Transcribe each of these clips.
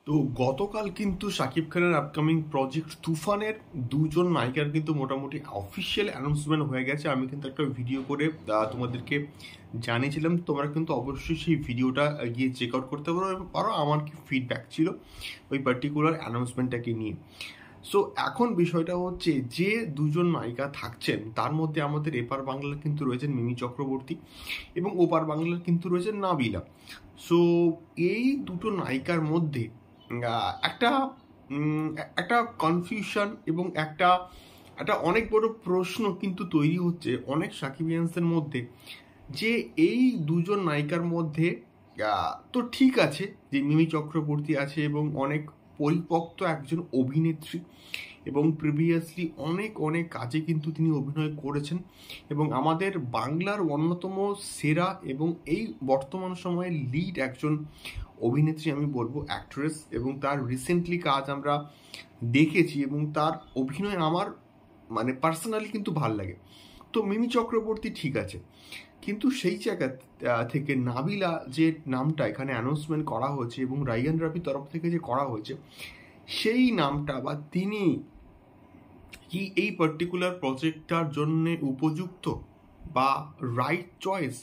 তো গতকাল কিন্তু শাকিব খানের আপকামিং প্রজেক্ট তুফানের দুজন নায়িকার কিন্তু মোটামুটি অফিসিয়াল অ্যানাউন্সমেন্ট হয়ে গেছে। আমি কিন্তু একটা ভিডিও করে তোমাদেরকে জানিয়েছিলাম, তোমরা কিন্তু অবশ্যই সেই ভিডিওটা গিয়ে চেক আউট করতে পারো আমার কি ফিডব্যাক ছিল ওই পার্টিকুলার অ্যানাউন্সমেন্টটাকে নিয়ে। সো এখন বিষয়টা হচ্ছে যে দুজন নায়িকা থাকছেন তার মধ্যে আমাদের এপার বাংলার কিন্তু রয়েছেন মিমি চক্রবর্তী এবং ওপার বাংলার কিন্তু রয়েছেন নাবিলা। সো এই দুটো নায়িকার মধ্যে একটা একটা কনফিউশন এবং একটা একটা অনেক বড় প্রশ্ন কিন্তু তৈরি হচ্ছে অনেক সাকিবিয়ানসদের মধ্যে, যে এই দুজন নায়িকার মধ্যে তো ঠিক আছে যে মিমি চক্রবর্তী আছে এবং অনেক পরিপক্ত একজন অভিনেত্রী এবং প্রিভিয়াসলি অনেক অনেক কাজে কিন্তু তিনি অভিনয় করেছেন এবং আমাদের বাংলার অন্যতম সেরা এবং এই বর্তমান সময়ে লিড একজন অভিনেত্রী, আমি বলবো অ্যাক্ট্রেস, এবং তার রিসেন্টলি কাজ আমরা দেখেছি এবং তার অভিনয় আমার মানে পার্সোনালি কিন্তু ভাল লাগে। তো মিমি চক্রবর্তী ঠিক আছে, কিন্তু সেই জায়গা থেকে নাবিলা যে নামটা এখানে অ্যানাউন্সমেন্ট করা হয়েছে এবং রাইয়ান রাফির তরফ থেকে যে করা হয়েছে, সেই নামটা বা তিনি কি এই পার্টিকুলার প্রজেক্টটার জন্য উপযুক্ত বা রাইট চয়েস,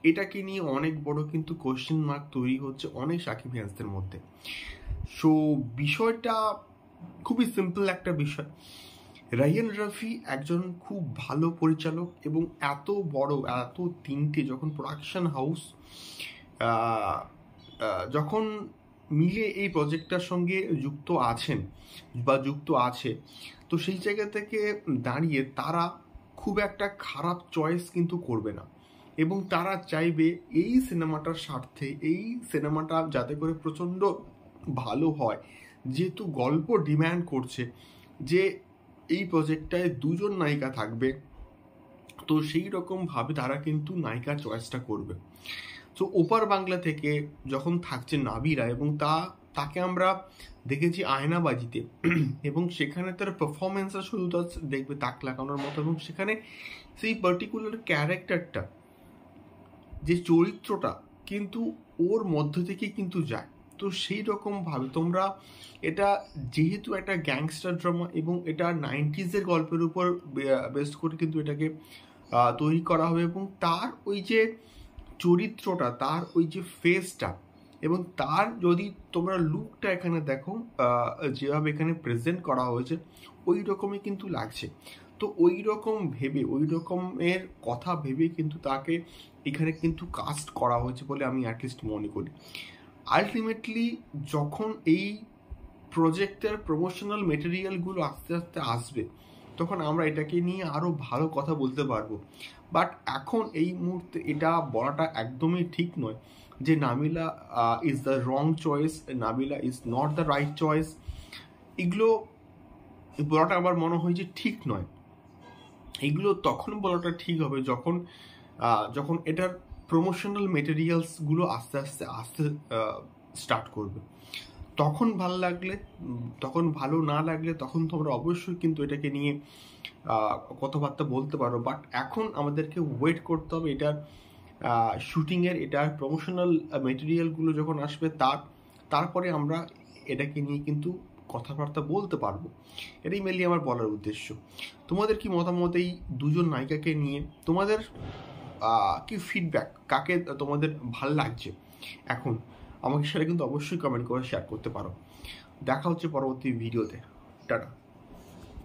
এটাকে নিয়ে অনেক বড় কিন্তু কোয়েশ্চেন মার্ক তৈরি হচ্ছে অনেক সাকিব ফ্যান্সদের মধ্যে। সো বিষয়টা খুবই সিম্পল একটা বিষয়। রাইয়ান রাফি একজন খুব ভালো পরিচালক এবং এত বড় এত তিনটে যখন প্রোডাকশন হাউস যখন মিলে এই প্রজেক্টটার সঙ্গে যুক্ত আছেন বা যুক্ত আছে, তো সেই জায়গা থেকে দাঁড়িয়ে তারা খুব একটা খারাপ চয়েস কিন্তু করবে না এবং তারা চাইবে এই সিনেমাটার স্বার্থে এই সিনেমাটা যাতে করে প্রচণ্ড ভালো হয়, যেহেতু গল্প ডিম্যান্ড করছে যে এই প্রজেক্টটায় দুজন নায়িকা থাকবে, তো সেই রকমভাবে তারা কিন্তু নায়িকা চয়েসটা করবে। তো ওপার বাংলা থেকে যখন থাকছে নাবিরা এবং তাকে আমরা দেখেছি আয়নাবাজিতে এবং সেখানে তার পারফরমেন্সটা শুধু তার দেখবে তাক লাগানোর মতো, এবং সেখানে সেই পার্টিকুলার ক্যারেক্টারটা যে চরিত্রটা কিন্তু ওর মধ্য থেকে কিন্তু যায়। তো সেই রকমভাবে তোমরা এটা যেহেতু একটা গ্যাংস্টার ড্রামা এবং এটা 90s গল্পের উপর বেস্ট করে কিন্তু এটাকে তৈরি করা হবে এবং তার ওই যে চরিত্রটা, তার ওই যে ফেসটা এবং তার যদি তোমরা লুকটা এখানে দেখো যেভাবে এখানে প্রেজেন্ট করা হয়েছে ওই রকমই কিন্তু লাগছে। তো ওই রকম ভেবে ওই রকমের কথা ভেবে কিন্তু তাকে এখানে কিন্তু কাস্ট করা হয়েছে বলে আমি অ্যাটলিস্ট মনে করি। আলটিমেটলি যখন এই প্রজেক্টের প্রমোশনাল মেটেরিয়ালগুলো আস্তে আস্তে আসবে তখন আমরা এটাকে নিয়ে আরও ভালো কথা বলতে পারবো। বাট এখন এই মুহূর্তে এটা বলাটা একদমই ঠিক নয় যে Nabila is the wrong choice, Nabila is not the right choice, এগুলো বলাটা আমার মনে হয় যে ঠিক নয়। এগুলো তখন বলাটা ঠিক হবে যখন যখন এটার প্রমোশনাল মেটেরিয়ালসগুলো আস্তে আস্তে আসতে স্টার্ট করবে, তখন ভালো লাগলে, তখন ভালো না লাগলে তখন তোমরা অবশ্যই কিন্তু এটাকে নিয়ে কথাবার্তা বলতে পারো। বাট এখন আমাদেরকে ওয়েট করতে হবে এটার শুটিংয়ের, এটার প্রমোশনাল মেটেরিয়ালগুলো যখন আসবে তারপরে আমরা এটাকে নিয়ে কিন্তু কথাবার্তা বলতে পারবো। এটাই মেনলি আমার বলার উদ্দেশ্য। তোমাদের কি মতামত এই দুজন নায়িকাকে নিয়ে? তোমাদের কি ফিডব্যাক, কাকে তোমাদের ভাল লাগছে এখন আমাকে সেটা কিন্তু অবশ্যই কমেন্ট করে শেয়ার করতে পারো। দেখা হচ্ছে পরবর্তী ভিডিওতে। টাটা।